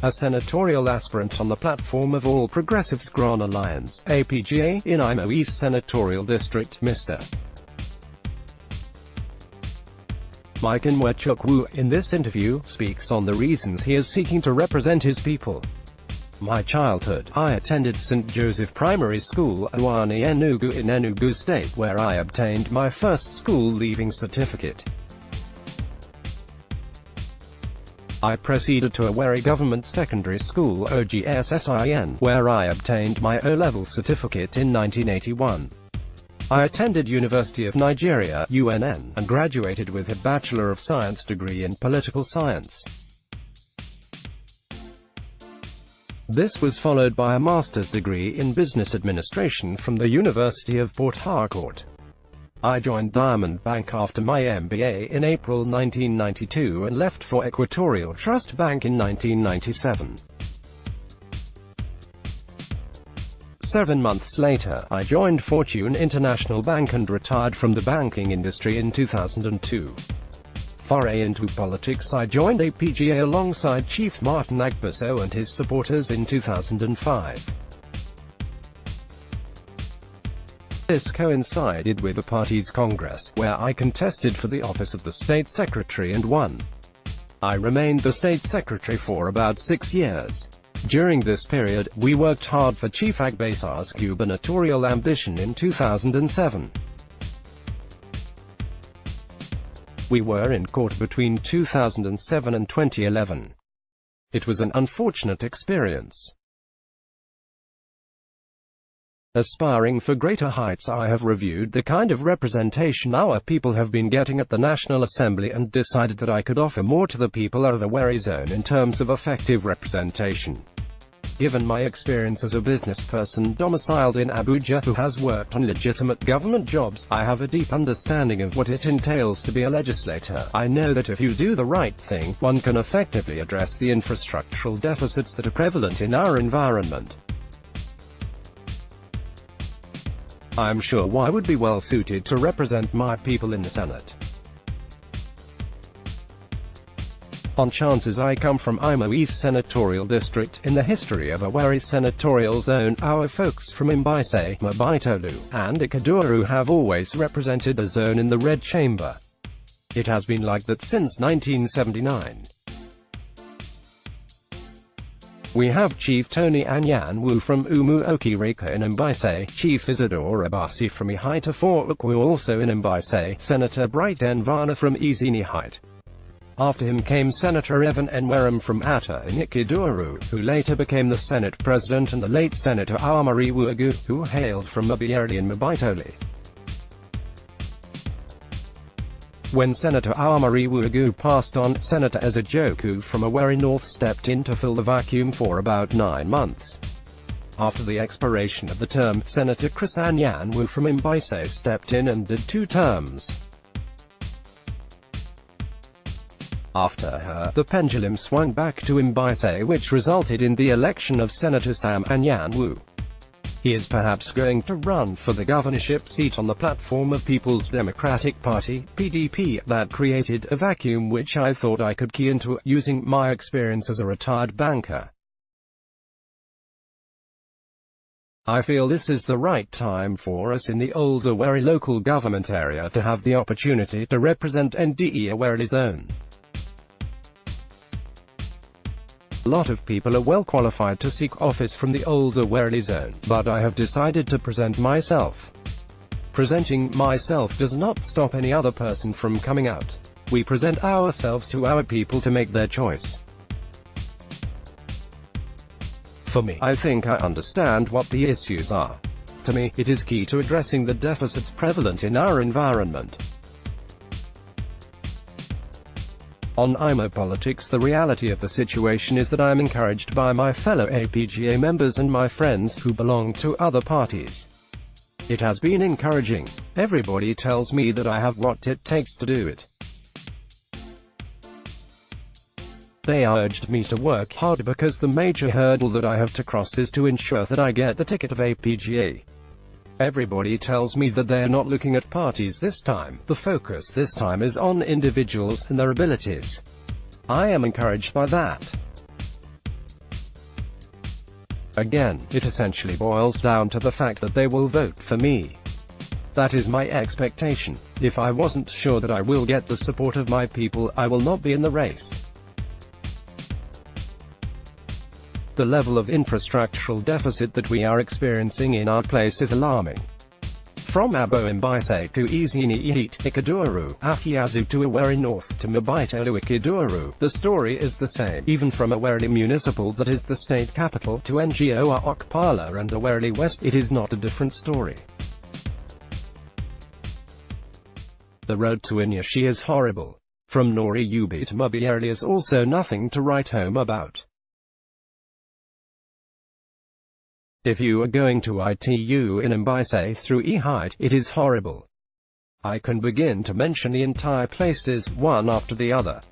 a senatorial aspirant on the platform of All Progressives Grand Alliance, APGA, in Imo East Senatorial District, Mr. Mike Nwachukwu, in this interview, speaks on the reasons he is seeking to represent his people. My childhood, I attended St. Joseph Primary School, Awani Enugu in Enugu State, where I obtained my first school-leaving certificate. I proceeded to Owerri Government Secondary School, OGSSIN, where I obtained my O-level certificate in 1981. I attended University of Nigeria, UNN, and graduated with a Bachelor of Science degree in Political Science. This was followed by a master's degree in Business Administration from the University of Port Harcourt. I joined Diamond Bank after my MBA in April 1992 and left for Equatorial Trust Bank in 1997. 7 months later, I joined Fortune International Bank and retired from the banking industry in 2002. Foray into politics, I joined APGA alongside Chief Martin Agbaso and his supporters in 2005. This coincided with the party's Congress, where I contested for the office of the State Secretary and won. I remained the State Secretary for about 6 years. During this period, we worked hard for Chief Agbaso's gubernatorial ambition in 2007. We were in court between 2007 and 2011. It was an unfortunate experience. Aspiring for greater heights, I have reviewed the kind of representation our people have been getting at the National Assembly and decided that I could offer more to the people of the Owerri zone in terms of effective representation. Given my experience as a business person domiciled in Abuja who has worked on legitimate government jobs, I have a deep understanding of what it entails to be a legislator. I know that if you do the right thing, one can effectively address the infrastructural deficits that are prevalent in our environment. I am sure I would be well suited to represent my people in the Senate. On chances, I come from Imo East Senatorial District. In the history of Owerri Senatorial Zone, our folks from Mbaise, Mabitolu, and Ikaduru have always represented the zone in the Red Chamber. It has been like that since 1979. We have Chief Tony Anyanwu from Umuokirika in Mbaise, Chief Isidore Abasi from Ihaita Ukwu also in Mbaise, Senator Bright Envana from Izini Height. After him came Senator Evan Enwerem from Atta in Ikaduru, who later became the Senate President, and the late Senator Amari Wuagu, who hailed from Mabiyeri in Mabitoli. When Senator Amari Wuagu passed on, Senator Ezejoku from Owerri North stepped in to fill the vacuum for about 9 months. After the expiration of the term, Senator Chris Anyanwu from Mbaise stepped in and did 2 terms. After her, the pendulum swung back to Mbaise, which resulted in the election of Senator Sam Anyanwu. He is perhaps going to run for the governorship seat on the platform of People's Democratic Party, PDP, that created a vacuum which I thought I could key into, using my experience as a retired banker. I feel this is the right time for us in the old Owerri local government area to have the opportunity to represent NDE Owerri zone. A lot of people are well qualified to seek office from the old Owerri zone, but I have decided to present myself. Presenting myself does not stop any other person from coming out. We present ourselves to our people to make their choice. For me, I think I understand what the issues are. To me, it is key to addressing the deficits prevalent in our environment. On Imo Politics, the reality of the situation is that I am encouraged by my fellow APGA members and my friends who belong to other parties. It has been encouraging. Everybody tells me that I have what it takes to do it. They urged me to work hard because the major hurdle that I have to cross is to ensure that I get the ticket of APGA. Everybody tells me that they are not looking at parties this time. The focus this time is on individuals and their abilities. I am encouraged by that. Again, it essentially boils down to the fact that they will vote for me. That is my expectation. If I wasn't sure that I will get the support of my people, I will not be in the race. The level of infrastructural deficit that we are experiencing in our place is alarming. From Abo Mbise to Izini Ikaduru, Afiazu to Aweri North to Mabito to Ikaduru, the story is the same. Even from Aweri Municipal, that is the state capital, to NGO Okpala and Aweri West, it is not a different story. The road to Inyashi is horrible. From Nori Ubi to Mubieri is also nothing to write home about. If you are going to ITU in Mbise through Ehite, it is horrible. I can begin to mention the entire places, one after the other.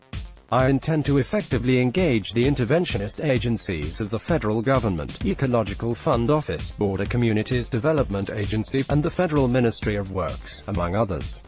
I intend to effectively engage the interventionist agencies of the federal government, Ecological Fund Office, Border Communities Development Agency, and the Federal Ministry of Works, among others.